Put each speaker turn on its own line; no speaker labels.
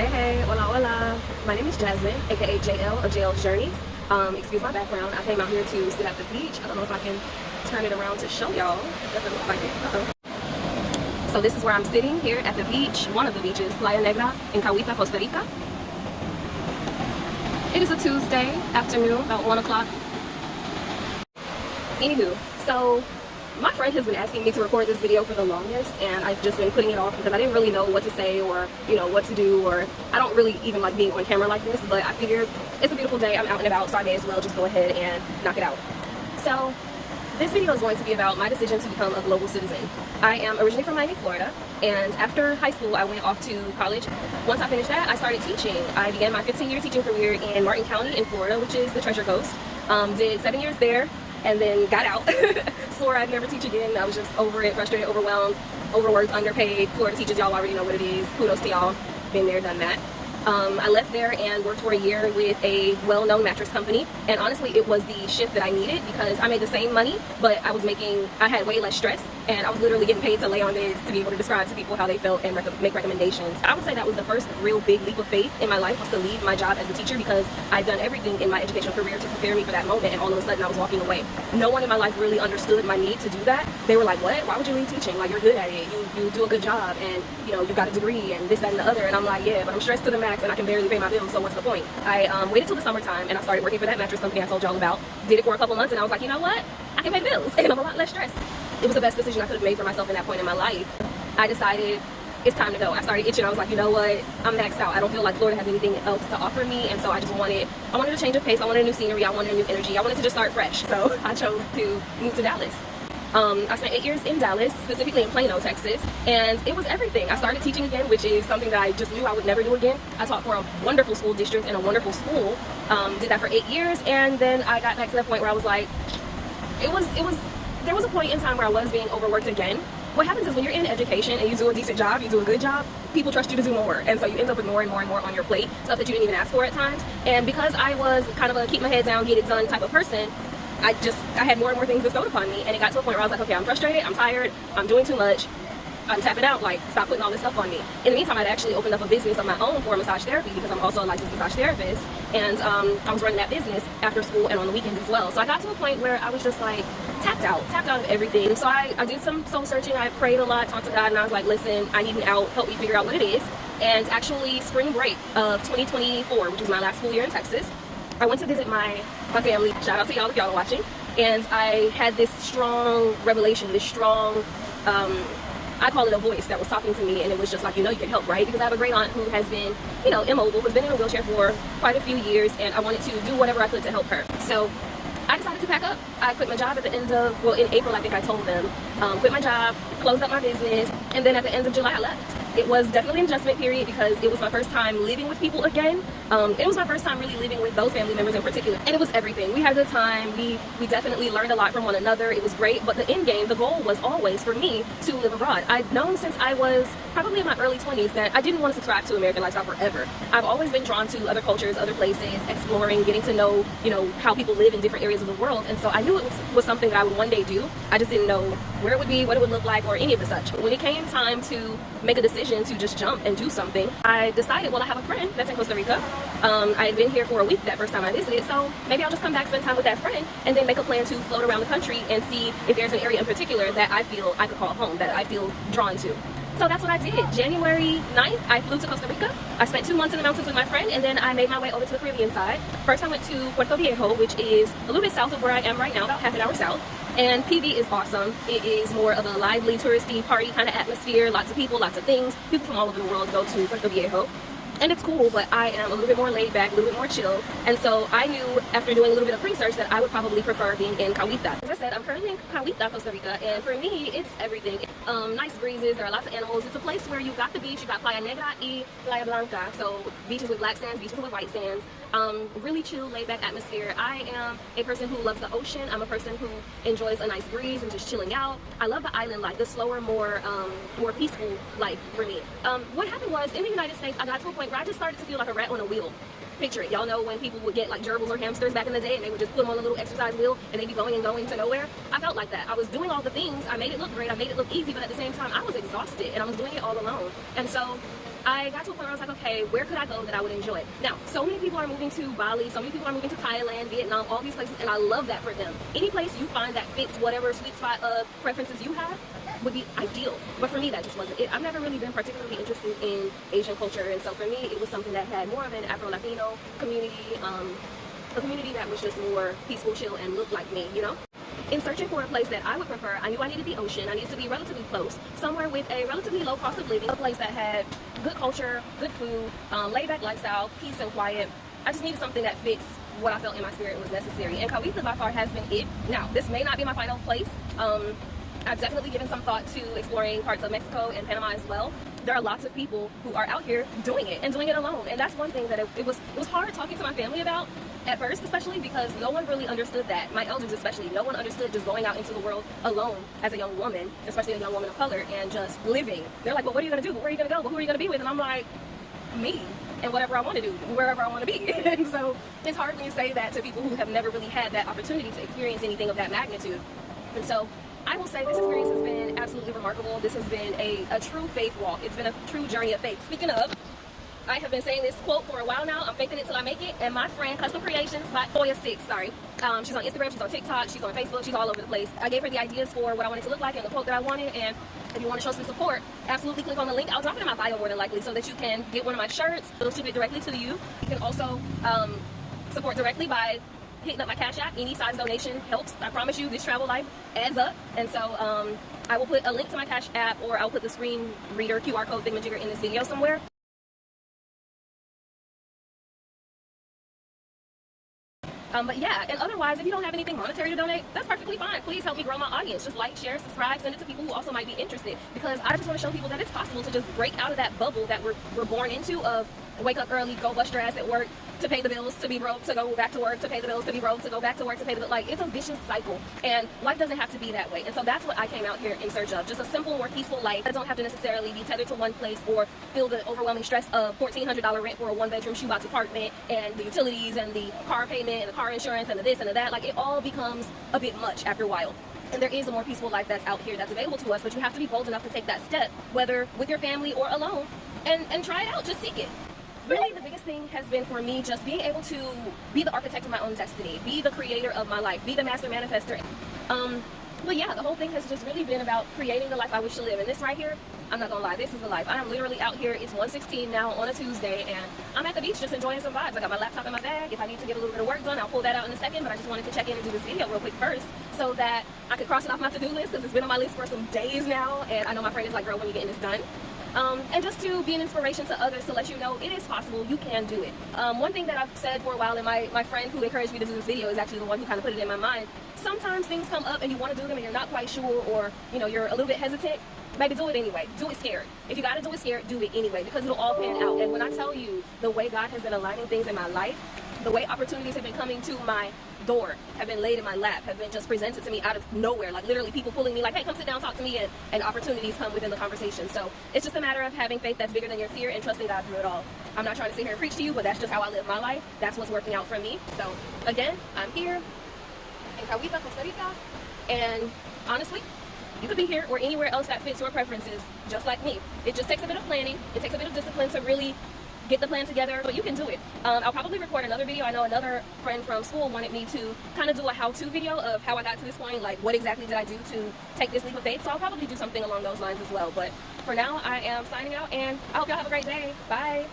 Hey, hola, hola. My name is Jasmine, aka JL of JL's Journeys. Excuse my background. I came out here to sit at the beach. I don't know if I can turn it around to show y'all. It doesn't look like it. So this is where I'm sitting here at the beach, one of the beaches, Playa Negra in Costa Rica. It is a Tuesday afternoon, about 1 o'clock. Anywho, so my friend has been asking me to record this video for the longest, and I've just been putting it off because I didn't really know what to say or, what to do, or I don't really even like being on camera like this, but I figured it's a beautiful day, I'm out and about, so I may as well just go ahead and knock it out. So this video is going to be about my decision to become a global citizen. I am originally from Miami, Florida, and after high school I went off to college. Once I finished that, I started teaching. I began my 15-year teaching career in Martin County in Florida, which is the Treasure Coast. Did 7 years there, and then got out. Swore I'd never teach again. I was just over it, frustrated, overwhelmed, overworked, underpaid. Florida teachers, y'all already know what it is. Kudos to y'all. Been there, done that. I left there and worked for a year with a well-known mattress company, and honestly it was the shift that I needed because I made the same money, but I had way less stress, and I was literally getting paid to lay on beds to be able to describe to people how they felt and make recommendations. I would say that was the first real big leap of faith in my life, was to leave my job as a teacher, because I'd done everything in my educational career to prepare me for that moment, and all of a sudden I was walking away. No one in my life really understood my need to do that. They were like, what? Why would you leave teaching? Like, you're good at it. You do a good job, and you got a degree and this, that, and the other. And I'm like, yeah, but I'm stressed to the max and I can barely pay my bills, so what's the point? I waited till the summertime and I started working for that mattress company I told y'all about. Did it for a couple months and I was like, you know what? I can pay bills and I'm a lot less stressed. It was the best decision I could have made for myself in that point in my life. I decided it's time to go. I started itching. I was like, you know what? I'm maxed out. I don't feel like Florida has anything else to offer me, and so I wanted a change of pace. I wanted a new scenery. I wanted a new energy. I wanted to just start fresh. So I chose to move to Dallas. I spent 8 years in Dallas, specifically in Plano, Texas, and it was everything. I started teaching again, which is something that I just knew I would never do again. I taught for a wonderful school district and a wonderful school. Did that for 8 years, and then I got back to that point where I was like, there was a point in time where I was being overworked again. What happens is when you're in education and you do a decent job, you do a good job, people trust you to do more, and so you end up with more and more and more on your plate, stuff that you didn't even ask for at times. And because I was kind of a keep my head down, get it done type of person, I had more and more things bestowed upon me, and it got to a point where I was like, okay, I'm frustrated, I'm tired, I'm doing too much, I'm tapping out, like, stop putting all this stuff on me. In the meantime, I'd actually opened up a business of my own for massage therapy, because I'm also a licensed massage therapist, and I was running that business after school and on the weekends as well. So I got to a point where I was just like tapped out of everything. So I did some soul searching, I prayed a lot, talked to God, and I was like, listen, I need an out, help me figure out what it is. And actually, spring break of 2024, which was my last school year in Texas, I went to visit my family. Shout out to y'all if y'all are watching. And I had this strong revelation, this strong, I call it a voice that was talking to me, and it was just like, you can help, right? Because I have a great aunt who has been, immobile, has been in a wheelchair for quite a few years, and I wanted to do whatever I could to help her. So I decided to pack up. I quit my job at the end of, in April, I think I told them, quit my job, closed up my business, and then at the end of July, I left. It was definitely an adjustment period because it was my first time living with people again. It was my first time really living with those family members in particular, and it was everything. We had a good time. We definitely learned a lot from one another. It was great, but the end game, the goal was always for me to live abroad. I'd known since I was probably in my early 20s that I didn't want to subscribe to American lifestyle forever. I've always been drawn to other cultures, other places, exploring, getting to know, how people live in different areas of the world, and so I knew it was something that I would one day do. I just didn't know where it would be, what it would look like, or any of the such. When it came time to make a decision to just jump and do something, I decided, well, I have a friend that's in Costa Rica. I had been here for a week that first time I visited, so maybe I'll just come back, spend time with that friend, and then make a plan to float around the country and see if there's an area in particular that I feel I could call home, that I feel drawn to. So that's what I did. January 9th, I flew to Costa Rica. I spent 2 months in the mountains with my friend, and then I made my way over to the Caribbean side. First, I went to Puerto Viejo, which is a little bit south of where I am right now, about half an hour south. And PV is awesome. It is more of a lively, touristy, party kind of atmosphere. Lots of people, lots of things. People from all over the world go to Puerto Viejo. And it's cool, but I am a little bit more laid back, a little bit more chill. And so I knew after doing a little bit of research that I would probably prefer being in Cahuita. As I said, I'm currently in Cahuita, Costa Rica, and for me, it's everything. Nice breezes, there are lots of animals. It's a place where you got the beach, you got Playa Negra y Playa Blanca. So beaches with black sands, beaches with white sands. Really chill, laid back atmosphere. I am a person who loves the ocean. I'm a person who enjoys a nice breeze and just chilling out. I love the island life, the slower, more peaceful life for me. What happened was, in the United States, I got to a point where I just started to feel like a rat on a wheel. Picture it. Y'all know when people would get like gerbils or hamsters back in the day and they would just put them on a little exercise wheel and they'd be going and going to nowhere? I felt like that. I was doing all the things. I made it look great. I made it look easy, but at the same time, I was exhausted and I was doing it all alone. And so I got to a point where I was like, okay, where could I go that I would enjoy? Now, so many people are moving to Bali, so many people are moving to Thailand, Vietnam, all these places, and I love that for them. Any place you find that fits whatever sweet spot of preferences you have would be ideal. But for me, that just wasn't it. I've never really been particularly interested in Asian culture, and so for me, it was something that had more of an Afro-Latino community, a community that was just more peaceful, chill, and looked like me, you know? In searching for a place that I would prefer, I knew I needed the ocean. I needed to be relatively close, somewhere with a relatively low cost of living, a place that had good culture, good food, laid-back lifestyle, peace and quiet. I just needed something that fits what I felt in my spirit was necessary. And Costa by far has been it. Now, this may not be my final place. I've definitely given some thought to exploring parts of Mexico and Panama as well. There are lots of people who are out here doing it and doing it alone. And that's one thing that it was hard talking to my family about at first, especially because no one really understood that. My elders especially, no one understood just going out into the world alone as a young woman, especially a young woman of color, and just living. They're like, well, what are you going to do? Where are you going to go? Who are you going to be with? And I'm like, me and whatever I want to do, wherever I want to be. And so it's hard when you say that to people who have never really had that opportunity to experience anything of that magnitude. And so I will say this experience has been absolutely remarkable. This has been a true faith walk. It's been a true journey of faith. Speaking of, I have been saying this quote for a while now. I'm faithing it till I make it. And my friend, Custom Creations by Toya6, sorry. She's on Instagram, she's on TikTok, she's on Facebook, she's all over the place. I gave her the ideas for what I wanted to look like and the quote that I wanted. And if you want to show some support, absolutely click on the link. I'll drop it in my bio more than likely so that you can get one of my shirts. It'll ship it directly to you. You can also support directly by hitting up my Cash App. Any size donation helps. I promise you, this travel life adds up. And so I will put a link to my Cash App, or I'll put the screen reader QR code thingamajigger in this video somewhere. But yeah, and otherwise, if you don't have anything monetary to donate, that's perfectly fine. Please help me grow my audience. Just like, share, subscribe, send it to people who also might be interested. Because I just want to show people that it's possible to just break out of that bubble that we're born into of wake up early, go bust your ass at work, to pay the bills, to be broke, to go back to work, to pay the bills, to be broke, to go back to work, to pay the bills. Like, it's a vicious cycle. And life doesn't have to be that way. And so that's what I came out here in search of. Just a simple, more peaceful life that don't have to necessarily be tethered to one place or feel the overwhelming stress of $1,400 rent for a one-bedroom shoebox apartment and the utilities and the car payment and the car insurance and the this and the that. Like, it all becomes a bit much after a while. And there is a more peaceful life that's out here that's available to us, but you have to be bold enough to take that step, whether with your family or alone, and try it out. Just seek it. Really, the biggest thing has been for me just being able to be the architect of my own destiny, be the creator of my life, be the master manifester. But yeah, the whole thing has just really been about creating the life I wish to live. And this right here, I'm not gonna lie, this is the life. I am literally out here. It's 1:16 now on a Tuesday, and I'm at the beach just enjoying some vibes. I got my laptop in my bag. If I need to get a little bit of work done, I'll pull that out in a second. But I just wanted to check in and do this video real quick first so that I could cross it off my to-do list, because it's been on my list for some days now. And I know my friend is like, girl, when you getting this done? And just to be an inspiration to others, to let you know it is possible, you can do it. One thing that I've said for a while, and my friend who encouraged me to do this video is actually the one who kind of put it in my mind. Sometimes things come up and you want to do them and you're not quite sure, or you know, you're a little bit hesitant. Maybe do it anyway. Do it scared. If you gotta do it scared, do it anyway, because it'll all pan out. And when I tell you the way God has been aligning things in my life, the way opportunities have been coming to my door, have been laid in my lap, have been just presented to me out of nowhere, like literally people pulling me like, hey, come sit down, talk to me, and opportunities come within the conversation. So it's just a matter of having faith that's bigger than your fear and trusting God through it all. I'm not trying to sit here and preach to you, but that's just how I live my life. That's what's working out for me. So again, I'm here in Costa Rica, and honestly, you could be here or anywhere else that fits your preferences, just like me. It just takes a bit of planning. It takes a bit of discipline to really get the plan together, but you can do it. I'll probably record another video. I know another friend from school wanted me to kind of do a how-to video of how I got to this point, like what exactly did I do to take this leap of faith. So I'll probably do something along those lines as well. But for now, I am signing out, and I hope y'all have a great day. Bye.